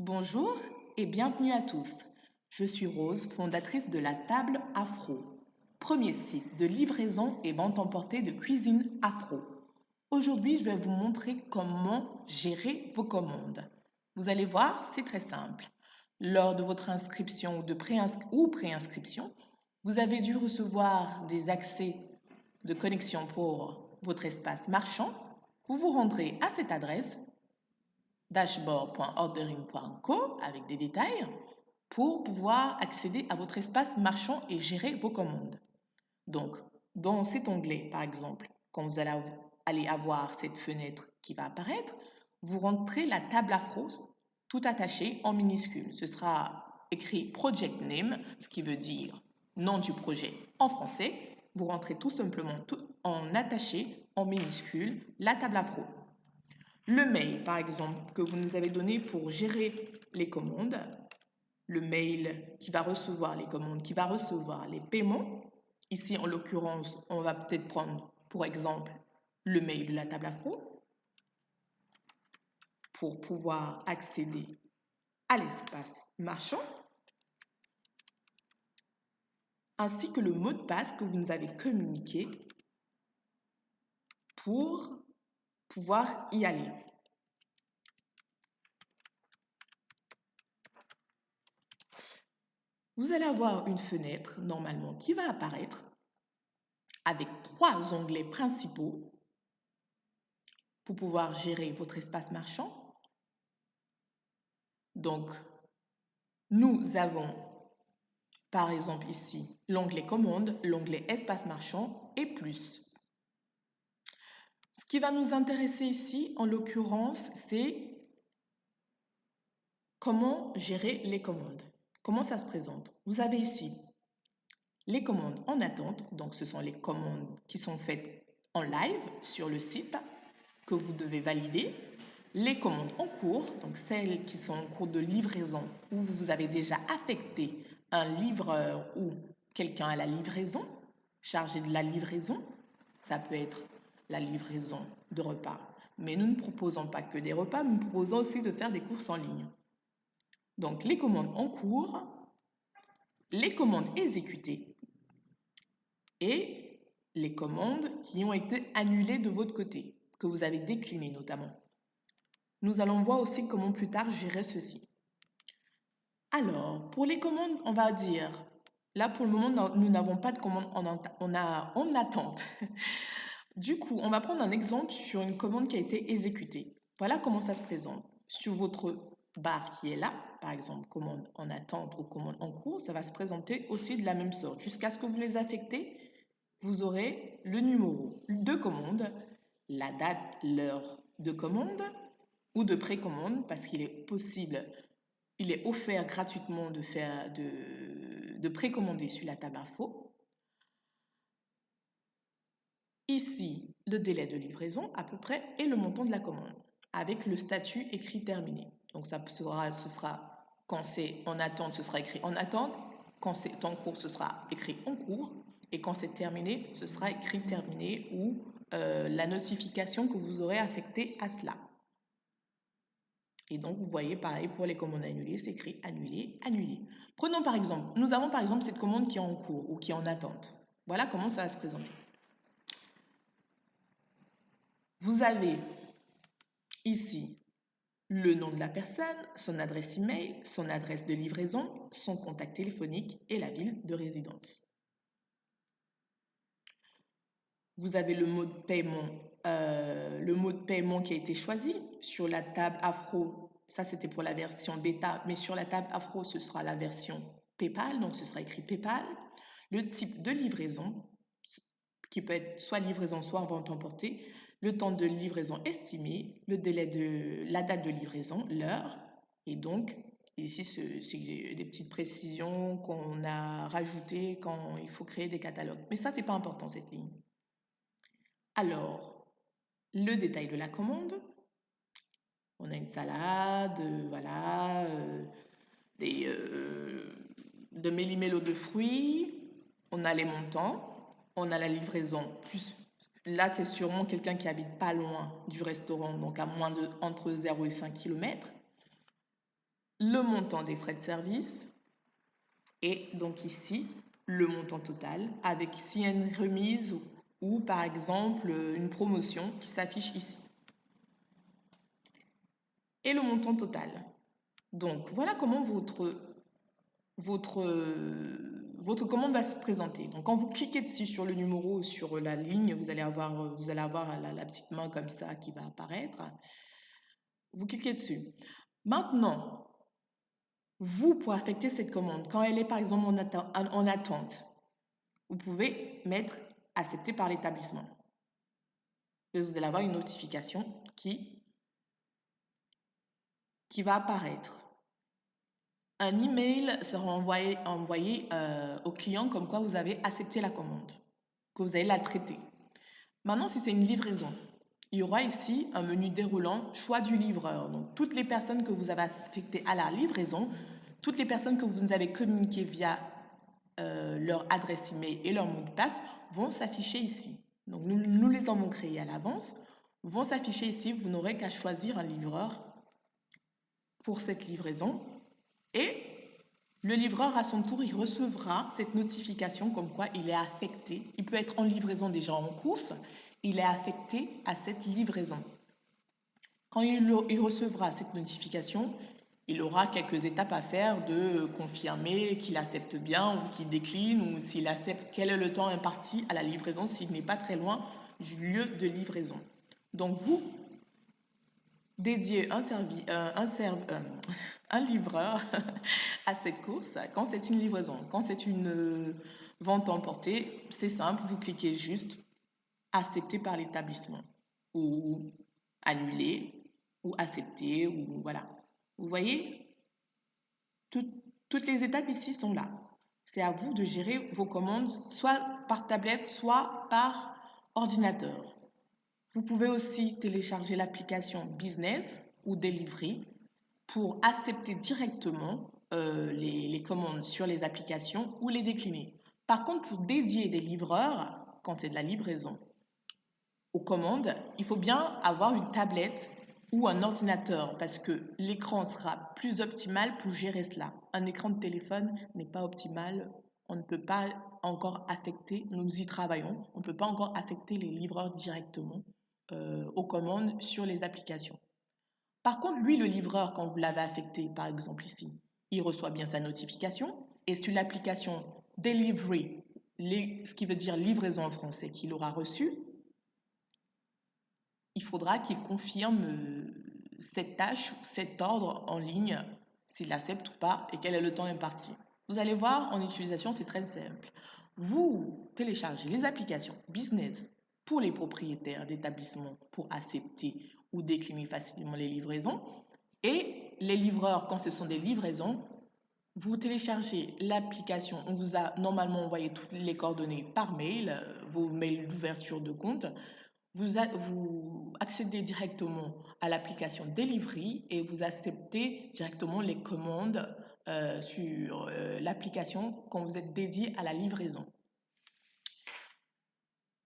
Bonjour et bienvenue à tous. Je suis Rose, fondatrice de la Table Afro, premier site de livraison et vente emportée de cuisine afro. Aujourd'hui, je vais vous montrer comment gérer vos commandes. Vous allez voir, c'est très simple. Lors de votre inscription ou préinscription, vous avez dû recevoir des accès de connexion pour votre espace marchand. Vous vous rendrez à cette adresse dashboard.ordering.co avec des détails pour pouvoir accéder à votre espace marchand et gérer vos commandes. Donc, dans cet onglet, par exemple, quand vous allez avoir cette fenêtre qui va apparaître, vous rentrez la table afro tout attaché en minuscule. Ce sera écrit Project Name, ce qui veut dire nom du projet en français. Vous rentrez tout simplement en attaché en minuscule la table afro. Le mail, par exemple, que vous nous avez donné pour gérer les commandes, le mail qui va recevoir les commandes, qui va recevoir les paiements. Ici, en l'occurrence, on va peut-être prendre, pour exemple, le mail de la table afro pour pouvoir accéder à l'espace marchand, ainsi que le mot de passe que vous nous avez communiqué pour pouvoir y aller. Vous allez avoir une fenêtre, normalement, qui va apparaître avec 3 onglets principaux pour pouvoir gérer votre espace marchand. Donc, nous avons par exemple ici l'onglet commande, l'onglet espace marchand et plus. Ce qui va nous intéresser ici, en l'occurrence, c'est comment gérer les commandes. Comment ça se présente? Vous avez ici les commandes en attente, donc ce sont les commandes qui sont faites en live sur le site que vous devez valider. Les commandes en cours, donc celles qui sont en cours de livraison où vous avez déjà affecté un livreur ou quelqu'un à la livraison, chargé de la livraison. Ça peut être la livraison de repas. Mais nous ne proposons pas que des repas, nous proposons aussi de faire des courses en ligne. Donc les commandes en cours, les commandes exécutées et les commandes qui ont été annulées de votre côté, que vous avez déclinées notamment. Nous allons voir aussi comment plus tard gérer ceci. Alors, pour les commandes, on va dire, là pour le moment, nous n'avons pas de commandes en attente. Du coup, on va prendre un exemple sur une commande qui a été exécutée. Voilà comment ça se présente. Sur votre barre qui est là, par exemple, commande en attente ou commande en cours, ça va se présenter aussi de la même sorte. Jusqu'à ce que vous les affectez, vous aurez le numéro de commande, la date, l'heure de commande ou de précommande, parce qu'il est possible, il est offert gratuitement de précommander sur la table info. Ici, le délai de livraison à peu près et le montant de la commande, avec le statut écrit terminé. Donc ce sera quand c'est en attente, ce sera écrit en attente, quand c'est en cours, ce sera écrit en cours, et quand c'est terminé, ce sera écrit terminé ou la notification que vous aurez affectée à cela. Et donc, vous voyez, pareil, pour les commandes annulées, c'est écrit annulé, annulé. Prenons par exemple, nous avons par exemple cette commande qui est en cours ou qui est en attente. Voilà comment ça va se présenter. Vous avez ici le nom de la personne, son adresse email, son adresse de livraison, son contact téléphonique et la ville de résidence. Vous avez le mot de paiement qui a été choisi sur la table Afro. Ça, c'était pour la version bêta, mais sur la table Afro, ce sera la version PayPal, donc ce sera écrit PayPal. Le type de livraison, qui peut être soit livraison, soit en vente emportée, le temps de livraison estimé, le délai la date de livraison, l'heure, et donc ici c'est des petites précisions qu'on a rajoutées quand il faut créer des catalogues. Mais ça, c'est pas important cette ligne. Alors, le détail de la commande. On a une salade, voilà, de méli-mélo de fruits. On a les montants, on a la livraison. Plus, là, c'est sûrement quelqu'un qui habite pas loin du restaurant, donc à moins entre 0 et 5 km. le montant des frais de service et donc ici, le montant total avec ici une remise ou par exemple une promotion qui s'affiche ici. Et le montant total. Donc voilà comment votre commande va se présenter. Donc quand vous cliquez dessus sur le numéro ou sur la ligne, vous allez avoir la petite main comme ça qui va apparaître. Vous cliquez dessus. Maintenant, vous, pour affecter cette commande, quand elle est par exemple en attente, vous pouvez mettre accepté par l'établissement. Vous allez avoir une notification qui va apparaître. Un email sera envoyé au client comme quoi vous avez accepté la commande, que vous allez la traiter. Maintenant, si c'est une livraison, il y aura ici un menu déroulant choix du livreur. Donc, toutes les personnes que vous avez affectées à la livraison, toutes les personnes que vous avez communiquées via leur adresse email et leur mot de passe vont s'afficher ici. Donc, nous les avons créés à l'avance, vont s'afficher ici. Vous n'aurez qu'à choisir un livreur pour cette livraison et le livreur à son tour, il recevra cette notification comme quoi il est affecté. Il peut être en livraison déjà en course, il est affecté à cette livraison. Quand il recevra cette notification, il aura quelques étapes à faire de confirmer qu'il accepte bien ou qu'il décline ou s'il accepte quel est le temps imparti à la livraison s'il n'est pas très loin du lieu de livraison. Donc vous dédiez un livreur à cette course quand c'est une livraison. Quand c'est une vente emportée, c'est simple, vous cliquez juste accepter par l'établissement ou annuler ou accepter ou voilà. Vous voyez, toutes les étapes ici sont là. C'est à vous de gérer vos commandes soit par tablette, soit par ordinateur. Vous pouvez aussi télécharger l'application Business ou Delivery pour accepter directement les commandes sur les applications ou les décliner. Par contre, pour dédier des livreurs, quand c'est de la livraison aux commandes, il faut bien avoir une tablette ou un ordinateur parce que l'écran sera plus optimal pour gérer cela. Un écran de téléphone n'est pas optimal. On ne peut pas encore affecter, nous y travaillons, on ne peut pas encore affecter les livreurs directement aux commandes sur les applications. Par contre, lui, le livreur, quand vous l'avez affecté, par exemple ici, il reçoit bien sa notification et sur l'application Delivery, ce qui veut dire livraison en français, qu'il aura reçu, il faudra qu'il confirme cette tâche, cet ordre en ligne, s'il accepte ou pas et quel est le temps imparti. Vous allez voir, en utilisation, c'est très simple. Vous téléchargez les applications business pour les propriétaires d'établissements pour accepter ou décliner facilement les livraisons. Et les livreurs, quand ce sont des livraisons, vous téléchargez l'application. On vous a normalement envoyé toutes les coordonnées par mail, vos mails d'ouverture de compte. Vous accédez directement à l'application Delivery et vous acceptez directement les commandes sur l'application quand vous êtes dédié à la livraison.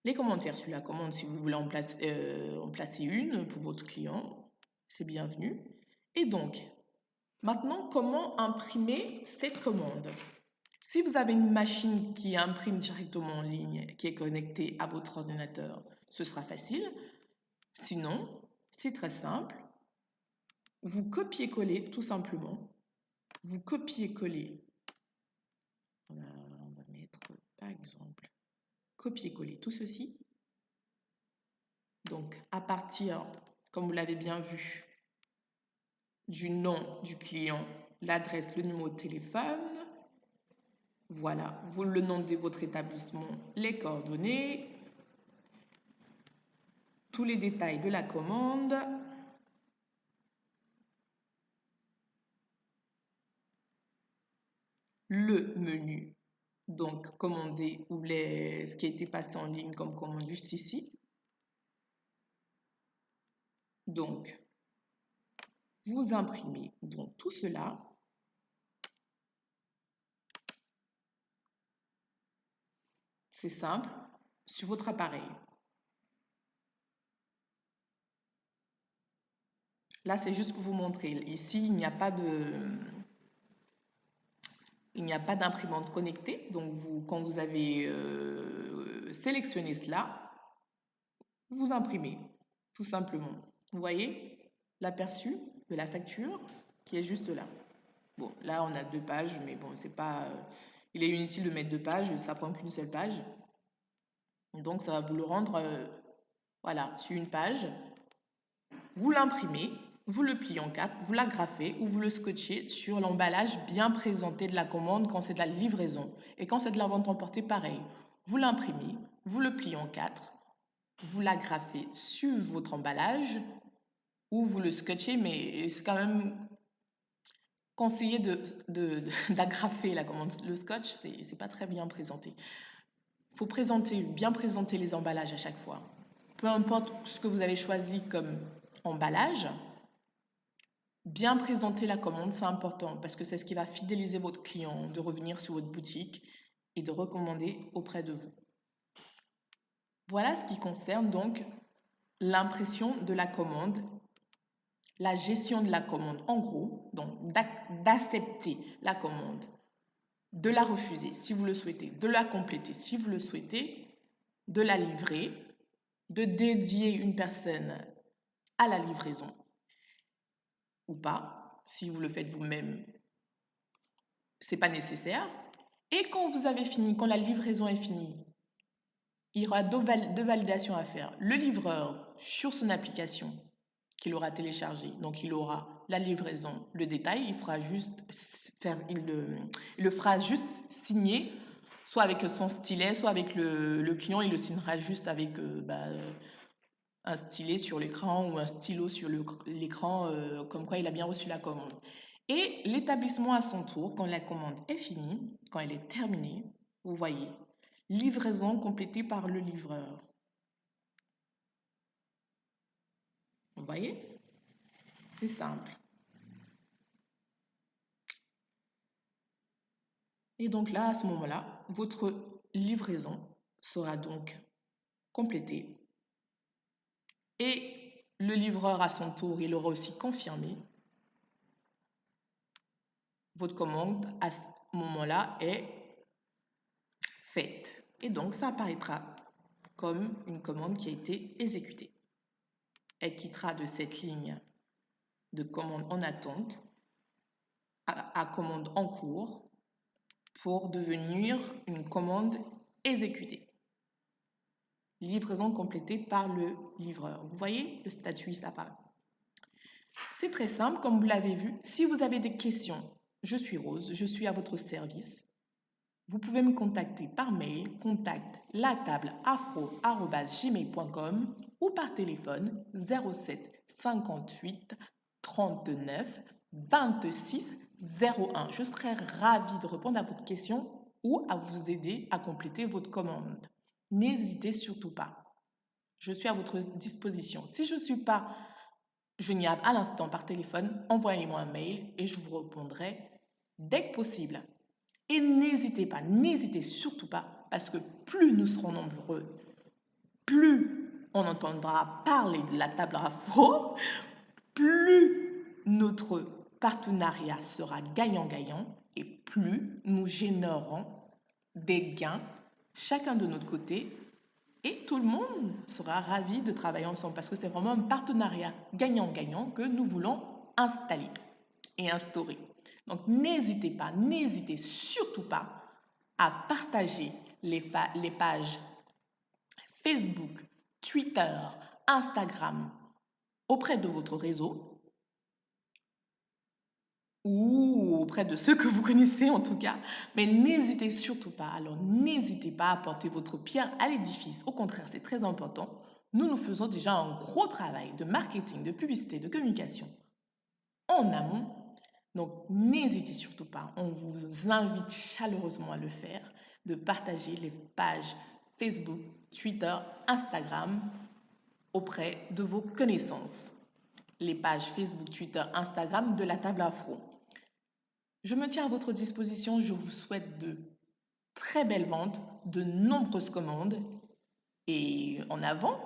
Les commentaires sur la commande, si vous voulez en placer une pour votre client, c'est bienvenu. Et donc, maintenant, comment imprimer cette commande? Si vous avez une machine qui imprime directement en ligne, qui est connectée à votre ordinateur, ce sera facile. Sinon, c'est très simple. Vous copiez-collez tout simplement. Vous copiez-collez. On va mettre par exemple copier-coller tout ceci. Donc à partir, comme vous l'avez bien vu, du nom du client, l'adresse, le numéro de téléphone. Voilà, vous le nom de votre établissement, les coordonnées, tous les détails de la commande. Le menu, donc commander ou ce qui a été passé en ligne comme commande juste ici. Donc, vous imprimez donc tout cela. C'est simple, sur votre appareil. Là, c'est juste pour vous montrer. Ici, il n'y a pas d'imprimante connectée. Donc, quand vous avez sélectionné cela, vous imprimez, tout simplement. Vous voyez l'aperçu de la facture qui est juste là. Bon, là, on a 2 pages, mais bon, c'est pas... il est inutile de mettre 2 pages, ça prend qu'une seule page. Donc, ça va vous le rendre, voilà, sur une page. Vous l'imprimez, vous le pliez en 4, vous l'agrafez ou vous le scotchez sur l'emballage bien présenté de la commande quand c'est de la livraison. Et quand c'est de la vente emportée, pareil. Vous l'imprimez, vous le pliez en 4, vous l'agrafez sur votre emballage ou vous le scotchez, mais c'est quand même conseillé d'agrafer la commande. Le scotch, c'est pas très bien présenté. Il faut bien présenter les emballages à chaque fois. Peu importe ce que vous avez choisi comme emballage, bien présenter la commande, c'est important parce que c'est ce qui va fidéliser votre client de revenir sur votre boutique et de recommander auprès de vous. Voilà ce qui concerne donc l'impression de la commande, la gestion de la commande. En gros, donc d'accepter la commande, de la refuser si vous le souhaitez, de la compléter si vous le souhaitez, de la livrer, de dédier une personne à la livraison ou pas. Si vous le faites vous-même, c'est pas nécessaire. Et quand vous avez fini, quand la livraison est finie, il y aura deux validations à faire. Le livreur sur son application qu'il aura téléchargé, donc il aura la livraison, le détail, il le fera juste signer, soit avec son stylet, soit avec le client, il le signera juste avec un stylet sur l'écran ou un stylo sur l'écran, comme quoi il a bien reçu la commande. Et l'établissement à son tour, quand la commande est finie, quand elle est terminée, vous voyez, livraison complétée par le livreur. Vous voyez? C'est simple. Et donc là, à ce moment-là, votre livraison sera donc complétée. Et le livreur, à son tour, il aura aussi confirmé votre commande à ce moment-là est faite. Et donc, ça apparaîtra comme une commande qui a été exécutée. Elle quittera de cette ligne de commande en attente à commande en cours pour devenir une commande exécutée. Livraison complétée par le livreur. Vous voyez, le statut ici apparaît. C'est très simple, comme vous l'avez vu. Si vous avez des questions, je suis Rose, je suis à votre service. Vous pouvez me contacter par mail, contact latableafro@gmail.com ou par téléphone 07 58 39 26 01. Je serai ravie de répondre à votre question ou à vous aider à compléter votre commande. N'hésitez surtout pas. Je suis à votre disposition. Si je ne suis pas joignable à l'instant par téléphone, envoyez-moi un mail et je vous répondrai dès que possible. Et n'hésitez surtout pas, parce que plus nous serons nombreux, plus on entendra parler de la table afro, plus notre partenariat sera gagnant-gagnant et plus nous générerons des gains chacun de notre côté et tout le monde sera ravi de travailler ensemble parce que c'est vraiment un partenariat gagnant-gagnant que nous voulons installer et instaurer. Donc n'hésitez surtout pas à partager les pages Facebook, Twitter, Instagram auprès de votre réseau ou auprès de ceux que vous connaissez en tout cas. Mais n'hésitez surtout pas, alors n'hésitez pas à apporter votre pierre à l'édifice. Au contraire, c'est très important. Nous faisons déjà un gros travail de marketing, de publicité, de communication en amont. Donc, n'hésitez surtout pas, on vous invite chaleureusement à le faire, de partager les pages Facebook, Twitter, Instagram auprès de vos connaissances. Les pages Facebook, Twitter, Instagram de la table afro. Je me tiens à votre disposition, je vous souhaite de très belles ventes, de nombreuses commandes et en avant